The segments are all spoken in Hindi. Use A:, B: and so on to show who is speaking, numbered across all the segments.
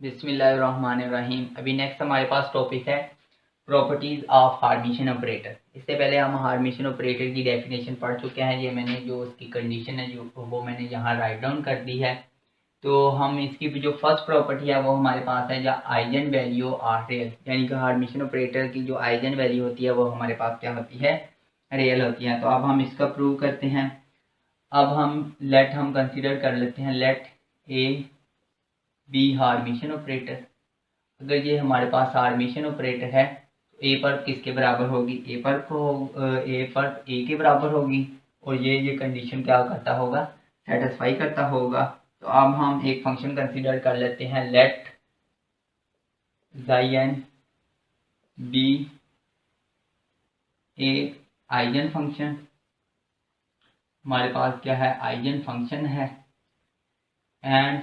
A: बिस्मिल्लाहिर्रहमानिर्रहीम। अभी नेक्स्ट हमारे पास टॉपिक है प्रॉपर्टीज़ ऑफ हार्मिशन ऑपरेटर। इससे पहले हम हार्मिशन ऑपरेटर की डेफिनेशन पढ़ चुके हैं। ये मैंने जो उसकी कंडीशन है जो वो मैंने यहाँ राइट डाउन कर दी है। तो हम इसकी जो फर्स्ट प्रॉपर्टी है वो हमारे पास है जो आइजन वैल्यू आर रियल, यानी कि हार्मिशन ऑपरेटर की जो आइजन वैल्यू होती है वो हमारे पास क्या होती है, रियल होती है। तो अब हम इसका प्रूव करते हैं। अब हम कंसिडर कर लेते हैं लेट ए बी हार्मिशन ऑपरेटर। अगर ये हमारे पास हार्मिशन ऑपरेटर है तो ए पर किसके बराबर होगी, ए पर ए के बराबर होगी और ये कंडीशन क्या करता होगा, सेटिस्फाई करता होगा। तो अब हम एक फंक्शन कंसीडर कर लेते हैं let n be a eigen function. हमारे पास क्या है, आइजन फंक्शन है and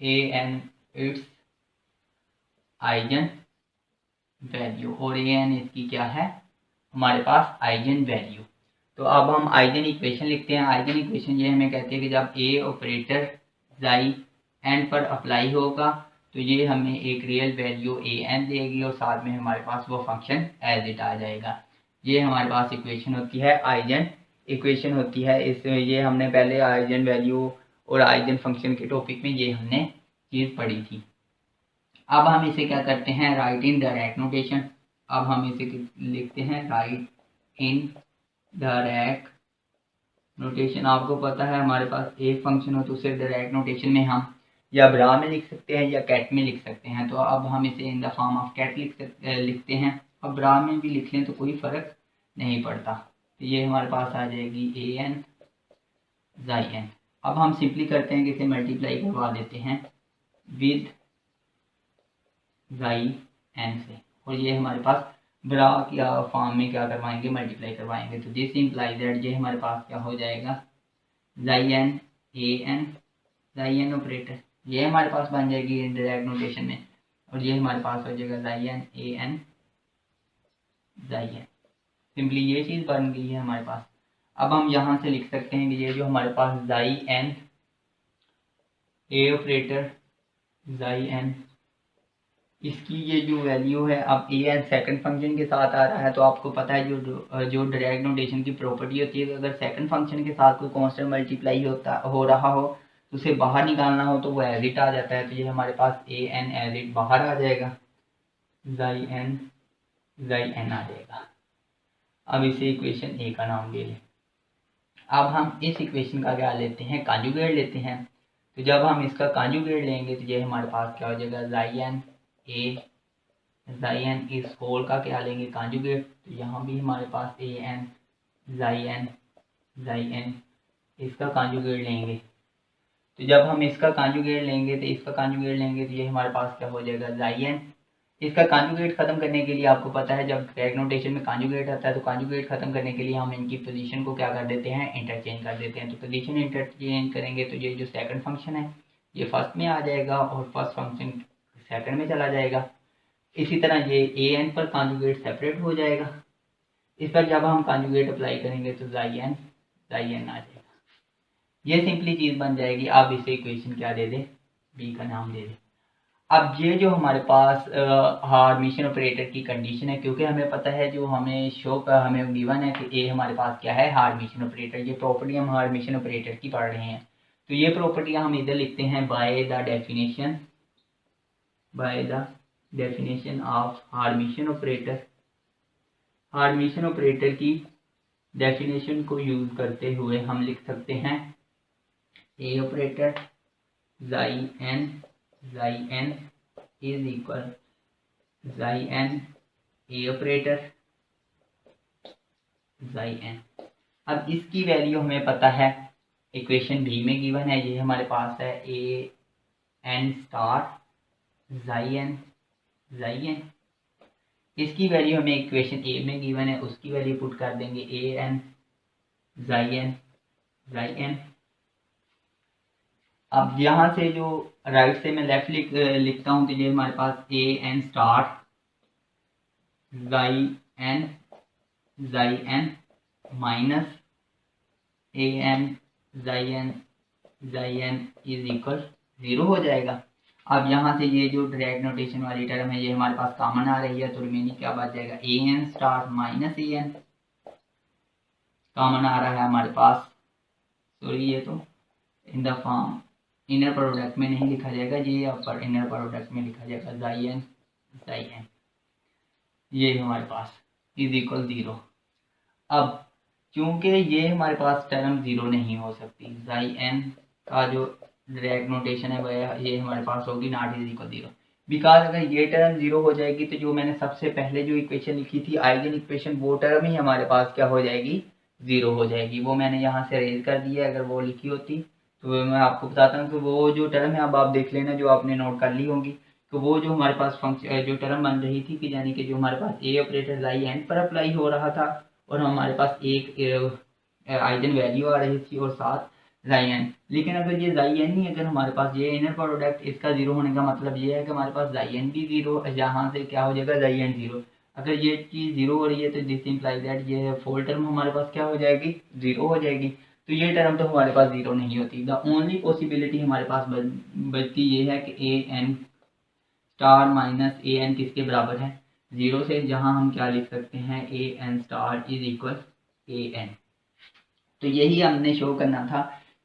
A: a n it's eigen value, और ए एन इसकी क्या है, हमारे पास आइजन वैल्यू। तो अब हम आइजन इक्वेशन लिखते हैं। आइजन इक्वेशन ये हमें कहती है कि जब ए ऑपरेटर जाई एन पर अप्लाई होगा तो ये हमें एक रियल वैल्यू ए एन देगी और साथ में हमारे पास वो फंक्शन एज इट आ जाएगा। ये हमारे पास इक्वेशन होती है, आइजन इक्वेशन होती है। इस ये हमने पहले आइजन वैल्यू और आइजन फंक्शन के टॉपिक में ये हमने चीज़ पढ़ी थी। अब हम इसे क्या करते हैं, राइट इन डायरेक्ट नोटेशन। अब हम इसे लिखते हैं राइट इन डायरेक्ट नोटेशन। आपको पता है हमारे पास एक फंक्शन हो तो उसे डायरेक्ट नोटेशन में हम या ब्रा में लिख सकते हैं या कैट में लिख सकते हैं। तो अब हम इसे in the form of ket लिखते हैं। अब ब्रा में भी लिख लें तो कोई फ़र्क नहीं पड़ता। तो ये हमारे पास आ जाएगी ए एन जाई एन। अब हम सिंपली करते हैं कि इसे मल्टीप्लाई करवा देते हैं विद जाई एन से, और ये हमारे पास ब्रा की फॉर्म में क्या करवाएंगे, मल्टीप्लाई करवाएंगे। तो दिस इम्प्लाइज दैट ये हमारे पास क्या हो जाएगा, जाई एन ए एन जाई एन ऑपरेटर। ये हमारे पास बन जाएगी इनडायरेक्ट नोटेशन में, और ये हमारे पास हो जाएगा जाई एन ए एन जाई एन। सिंपली ये चीज़ बन गई है हमारे पास। अब हम यहाँ से लिख सकते हैं कि ये जो हमारे पास जाई n A operator psi N, इसकी ये जो वैल्यू है, अब ए एन सेकंड फंक्शन के साथ आ रहा है। तो आपको पता है जो डायरेक्ट नोटेशन की प्रॉपर्टी होती है कि अगर सेकंड फंक्शन के साथ कोई कांस्टेंट मल्टीप्लाई हो रहा हो तो उसे बाहर निकालना हो तो वो एज इट आ जाता है। तो ये हमारे पास ए एन एज इट बाहर आ जाएगा, जाई एन आ जाएगा। अब इसे इक्वेशन ए का नाम दे लें। अब हम इस इक्वेशन का क्या लेते हैं, कॉन्जुगेट लेते हैं। तो जब हम इसका कॉन्जुगेट लेंगे तो ये हमारे पास क्या हो जाएगा, जाई एन ए जाई एन इस होल का क्या लेंगे, कॉन्जुगेट। तो यहाँ भी हमारे पास ए एन जाई एन इसका कॉन्जुगेट लेंगे। तो जब हम इसका कॉन्जुगेट लेंगे तो ये हमारे पास क्या हो जाएगा, जाई एन। इसका कॉन्जुगेट खत्म करने के लिए आपको पता है जब डायरेक्ट नोटेशन में कॉन्जुगेट आता है तो कॉन्जुगेट खत्म करने के लिए हम इनकी पोजीशन को क्या कर देते हैं, इंटरचेंज कर देते हैं। तो पोजीशन इंटरचेंज करेंगे तो ये जो सेकंड फंक्शन है ये फर्स्ट में आ जाएगा और फर्स्ट फंक्शन सेकंड में चला जाएगा। इसी तरह ये ए एन पर कॉन्जुगेट सेपरेट हो जाएगा। इस पर जब हम कॉन्जुगेट अप्लाई करेंगे तो जाई एन आ जाएगा। ये सिंपली चीज़ बन जाएगी। अब इसे इक्वेशन क्या दे दे, बी का नाम दे दे। अब ये जो हमारे पास हार्मिशन ऑपरेटर की कंडीशन है, क्योंकि हमें पता है जो हमें हमें गिवन है कि ए हमारे पास क्या है, हार्मिशन ऑपरेटर। ये प्रॉपर्टी हम हार्मिशन ऑपरेटर की पढ़ रहे हैं। तो ये प्रॉपर्टी हम इधर लिखते हैं by the definition of hermitian operator. Hermitian operator की डेफिनेशन को यूज करते हुए हम लिख सकते हैं A operator psi n is equal psi n A operator psi n. अब इसकी वैल्यू हमें पता है, इक्वेशन बी में गिवन है। ये हमारे पास है ए एन स्टार जाई एन। इसकी वैल्यू हमें इक्वेशन ए में गिवन है, उसकी वैल्यू पुट कर देंगे ए एन जाई एन। अब यहाँ से जो राइट से मैं लेफ्ट लिखता हूँ तो ये हमारे पास ए एन स्टार जाई एन माइनस ए एन जाई एन इज इक्वल 0 हो जाएगा। अब यहाँ से ये जो डायरेक्ट नोटेशन वाली टर्म है ये हमारे पास कॉमन आ रही है, तो रिमेनिंग क्या बच जाएगा, ए n star minus A N common आ रहा है हमारे पास। सॉरी ये तो इन द फॉर्म इनर प्रोडक्ट में नहीं लिखा जाएगा, ये अपर इनर प्रोडक्ट में लिखा जाएगा जाई एन ये हमारे पास इज इक्वल 0। अब क्योंकि ये हमारे पास टर्म 0 नहीं हो सकती, जाई एन का जो डायरेक्ट नोटेशन है वह ये हमारे पास होगी नॉट इज इक्वल 0, बिकॉज अगर ये टर्म 0 हो जाएगी तो जो मैंने सबसे पहले जो इक्वेशन लिखी थी आइगन इक्वेशन वो टर्म ही हमारे पास क्या हो जाएगी, 0 हो जाएगी। वो मैंने यहाँ से रेज कर दिया, अगर वो लिखी होती तो मैं आपको बताता हूँ कि वो जो टर्म है अब आप देख लेना जो आपने नोट कर ली होंगी, तो वो जो हमारे पास फंक्शन जो टर्म बन रही थी कि यानी कि जो हमारे पास ए ऑपरेटर जाई एन पर अप्लाई हो रहा था और हमारे पास एक आइगन वैल्यू आ रही थी और साथ जाई एन। लेकिन अगर ये जाई एन नहीं, अगर हमारे पास ये इनर प्रोडक्ट इसका 0 होने का मतलब ये है कि हमारे पास जाई एन भी 0, यहाँ से क्या हो जाएगा जाई एन 0। अगर ये चीज़ 0 हो रही है तो दिस इम्प्लाई दैट ये फोल टर्म हमारे पास क्या हो जाएगी, 0 हो जाएगी। तो ये टर्म तो हमारे पास 0 नहीं होती। द ओनली पॉसिबिलिटी हमारे पास बचती ये है कि ए n star minus A N किसके बराबर है, 0 से, जहां हम क्या लिख सकते हैं A n star is equal A n. तो यही हमने शो करना था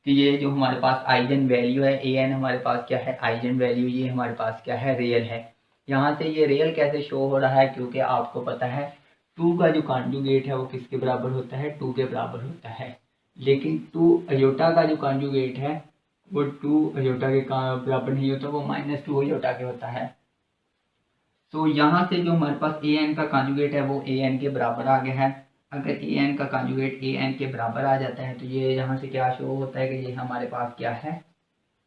A: कि ये जो हमारे पास आइगन वैल्यू है ए एन हमारे पास क्या है आइगन वैल्यू, ये हमारे पास क्या है रियल है। यहाँ से ये रियल कैसे शो हो रहा है, क्योंकि आपको पता है 2 का जो कॉन्जुगेट है वो किसके बराबर होता है, 2 के बराबर होता है। लेकिन 2 अयोटा का जो कॉन्जुगेट है वो 2 अयोटा के बराबर नहीं होता, वो -2 अयोटा के होता है। तो यहाँ से जो हमारे पास ए एन का कॉन्जुगेट है वो ए एन के बराबर आ गया है। अगर ए एन का कॉन्जुगेट ए एन के बराबर आ जाता है तो ये यहाँ से क्या शो होता है कि ये हमारे पास क्या है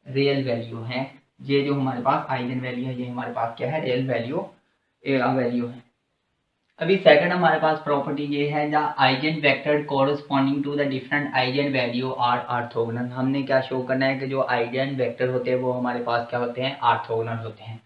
A: रियल वैल्यू है। ये जो हमारे पास आइगन वैल्यू है ये हमारे पास क्या है रियल वैल्यू है। अभी सेकंड हमारे पास प्रॉपर्टी ये है the eigen vector corresponding to the different eigen value are orthogonal. हमने क्या शो करना है कि जो आइगन वेक्टर होते हैं वो हमारे पास क्या होते हैं ऑर्थोगोनल होते हैं।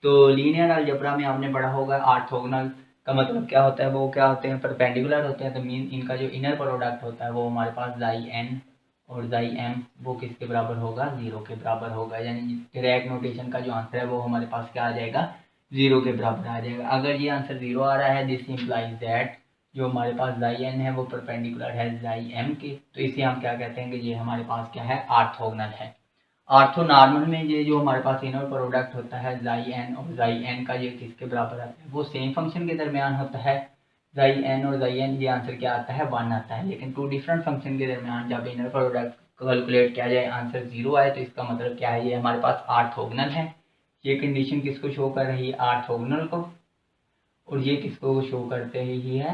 A: तो लीनियर अलजेब्रा में आपने पढ़ा होगा ऑर्थोगोनल का मतलब क्या होता है, वो क्या होते हैं परपेंडिकुलर होते हैं। तो मीन इनका जो इनर प्रोडक्ट होता है वो हमारे पास जाई एन और जाई एम वो किसके बराबर होगा, 0 के बराबर होगा। यानी डायरेक्ट नोटेशन का जो आंसर है वो हमारे पास क्या आ जाएगा 0 के बराबर आ जाएगा। अगर ये आंसर 0 आ रहा है दिस इम्प्लाइज दैट जो हमारे पास जाई एन है वो परपेंडिकुलर है जाई एम के, तो इसे हम क्या कहते हैं कि ये हमारे पास क्या है ऑर्थोगोनल है। ऑर्थोनॉर्मल में ये जो हमारे पास इनर प्रोडक्ट होता है जाई एन और जाई एन का ये किसके बराबर आता है, वो सेम फंक्शन के दरमियान होता है जाई एन और जाई एन, ये आंसर क्या आता है 1 आता है। लेकिन 2 डिफरेंट फंक्शन के दरमियान जब इनर प्रोडक्ट कैलकुलेट किया जाए आंसर 0 आए तो इसका मतलब क्या है ये हमारे पास ऑर्थोगोनल है। ये कंडीशन किसको शो कर रही है ऑर्थोगोनल को, और ये किसको शो करते ही है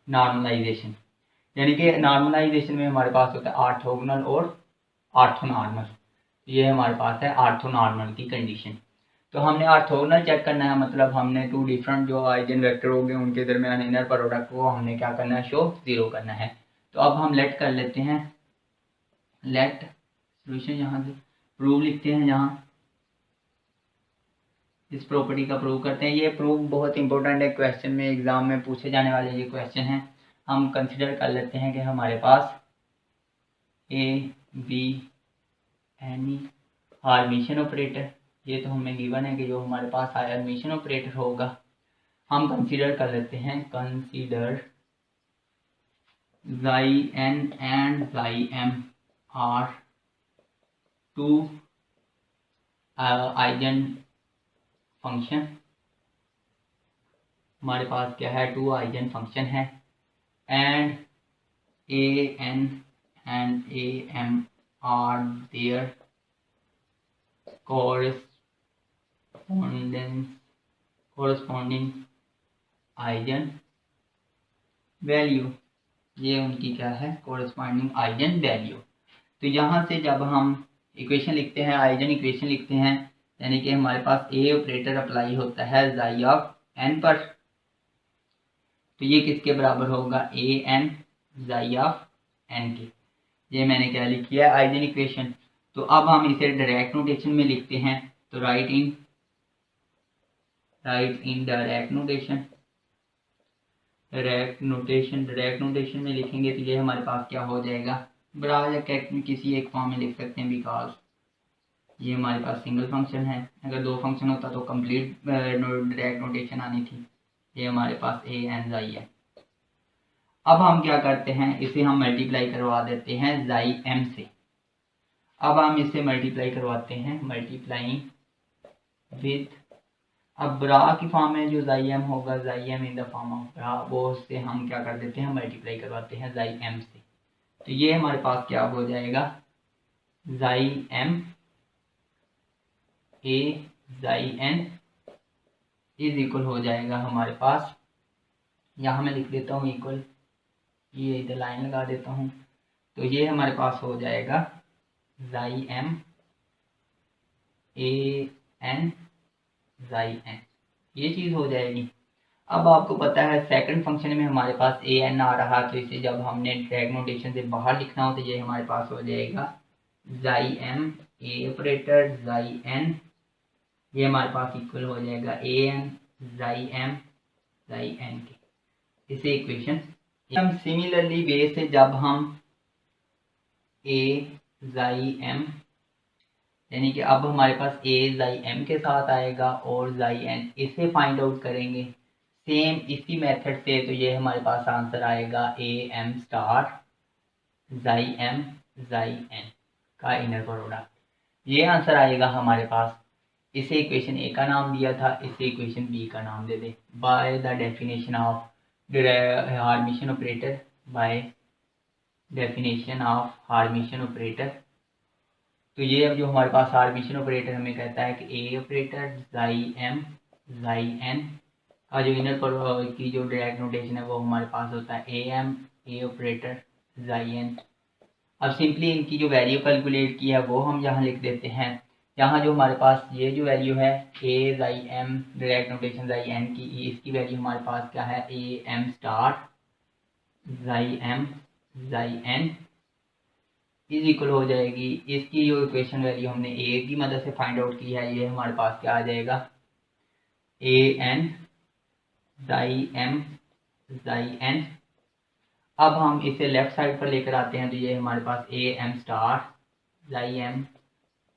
A: नॉर्मलाइजेशन। यानी कि नॉर्मलाइजेशन में हमारे पास होता है ऑर्थोगोनल और ऑर्थोनॉर्मल। ये हमारे पास है ऑर्थोनॉर्मल की कंडीशन। तो हमने ऑर्थोगोनल चेक करना है, मतलब हमने 2 डिफरेंट जो आइगन वेक्टर हो गए उनके दरमियान इनर प्रोडक्ट को हमने क्या करना है शो 0 करना है। तो अब हम लेट कर लेते हैं, लेट सोल्यूशन यहाँ से प्रूव लिखते हैं, यहाँ इस प्रॉपर्टी का प्रूव करते हैं। ये प्रूव बहुत इंपॉर्टेंट है, क्वेश्चन में एग्जाम में पूछे जाने वाले ये क्वेश्चन हैं। हम कंसिडर कर लेते हैं कि हमारे पास ए बी एनी हार्मिशन ऑपरेटर, ये तो हमें गिवन है कि जो हमारे पास हार्मिशन ऑपरेटर होगा हम कंसीडर कर लेते हैं, consider psi n and psi m are 2 eigen function. हमारे पास क्या है 2 आइगन फंक्शन है and a n and a m are there corresponding eigen value, ये उनकी क्या है corresponding आइगन वैल्यू। तो यहाँ से जब हम इक्वेशन लिखते हैं आइगन इक्वेशन लिखते हैं यानी कि हमारे पास ए ऑपरेटर अप्लाई होता है जाई ऑफ एन पर, तो ये किसके बराबर होगा ए एन जाई ऑफ एन के। ये मैंने क्या लिखी है आइगन इक्वेशन। तो अब हम इसे डायरेक्ट नोटेशन में लिखते हैं, तो राइट इन डायरेक्ट नोटेशन में लिखेंगे तो ये हमारे पास क्या हो जाएगा, बराबर किसी एक फॉर्म में लिख सकते हैं, बिकॉज ये हमारे पास सिंगल फंक्शन है, अगर दो फंक्शन होता तो कंप्लीट डायरेक्ट नोटेशन आनी थी। ये हमारे पास ए एन जाई है। अब हम क्या करते हैं, इसे हम मल्टीप्लाई करवा देते हैं जाई एम से। अब हम इसे मल्टीप्लाई करवाते हैं, मल्टीप्लाइंग विद, अब ब्रा की फॉर्म में जो जाई एम होगा, psi m in the form of bra, वो उससे हम क्या कर देते हैं, मल्टीप्लाई करवाते हैं जाई एम से। तो ये हमारे पास क्या हो जाएगा, जाई एम ए जाई एन इज इक्वल हो जाएगा हमारे पास, यहाँ मैं लिख देता हूँ इक्वल, ये इधर लाइन लगा देता हूँ। तो ये हमारे पास हो जाएगा जाई एम ए एन जाई एन, ये चीज़ हो जाएगी। अब आपको पता है सेकंड फंक्शन में हमारे पास ए एन आ रहा, तो इसे जब हमने ड्रैग नोटेशन से बाहर लिखना हो तो ये हमारे पास हो जाएगा जाई M A operator psi N, ये हमारे पास इक्वल हो जाएगा ए एन जाई एम जाई एन के। इसे इक्वेशन हम सिमिलरली वे से जब हम ए जाई एम, यानी कि अब हमारे पास ए जाई एम के साथ आएगा और जाई एन, इसे फाइंड आउट करेंगे सेम इसी मेथड से। तो ये हमारे पास आंसर आएगा ए एम स्टार जाई एम जाई एन का इनर प्रोडक्ट, ये आंसर आएगा हमारे पास। इसे इक्वेशन ए का नाम दिया था, इसे इक्वेशन बी का नाम दे दे by the definition of hermitian operator, by definition of hermitian operator. तो ये अब जो हमारे पास हार्मिशन ऑपरेटर हमें कहता है कि ए ऑपरेटर जाई एम जाई एन का जो इनर पर की जो डायरेक्ट नोटेशन है वो हमारे पास होता है A M A operator psi n. अब सिंपली इनकी जो वैल्यू कैलकुलेट की है वो हम यहाँ लिख देते हैं। यहाँ जो हमारे पास ये जो वैल्यू है ए जाई एम डायरेक्ट नोटेशन जाई एन की, इसकी वैल्यू हमारे पास क्या है, ए एम स्टार जाई एम जाई एन इज इक्वल हो जाएगी, इसकी जो इक्वेशन वैल्यू हमने ए की मदद से फाइंड आउट की है, ये हमारे पास क्या आ जाएगा, ए एन जाई एम जाई एन। अब हम इसे लेफ्ट साइड पर लेकर आते हैं, तो ये हमारे पास ए एम स्टार जाई एम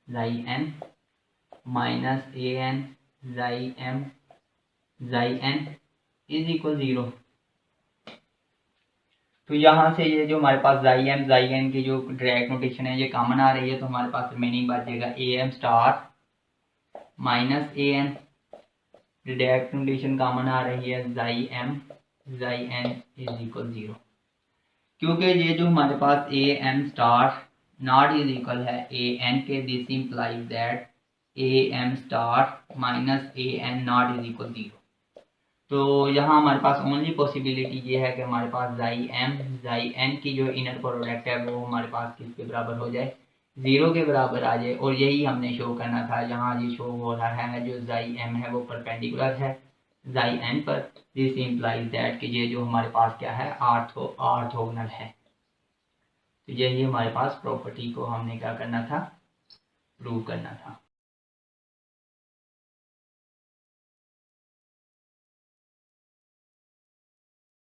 A: जाई एन माइनस ए एन जाई एम जाई एन इज इक्वल 0। तो यहाँ से ये जो हमारे पास जाई एन की जो डायरेक्ट नोटेशन है ये कॉमन आ रही है, तो हमारे पास रिमेनिंग बचेगा A m star minus A n, direct notation common आ रही है जाई एन इज इक्वल 0। क्योंकि ये जो हमारे पास A m star not is equal है ए एन के, this implies that A m star minus A n not is equal 0। तो यहाँ हमारे पास ओनली पॉसिबिलिटी ये है कि हमारे पास जाई एन की जो इनर प्रोडक्ट है वो हमारे पास किसके बराबर हो जाए, 0 के बराबर आ जाए। और यही हमने शो करना था, यहाँ ये शो हो रहा है जो जाई एम है वो परपेंडिकुलर है जाई एन पर, दिस इंप्लाइज दैट कि ये जो हमारे पास क्या है ऑर्थोगोनल है। तो यही हमारे पास प्रॉपर्टी को हमने क्या करना था, प्रूव करना था।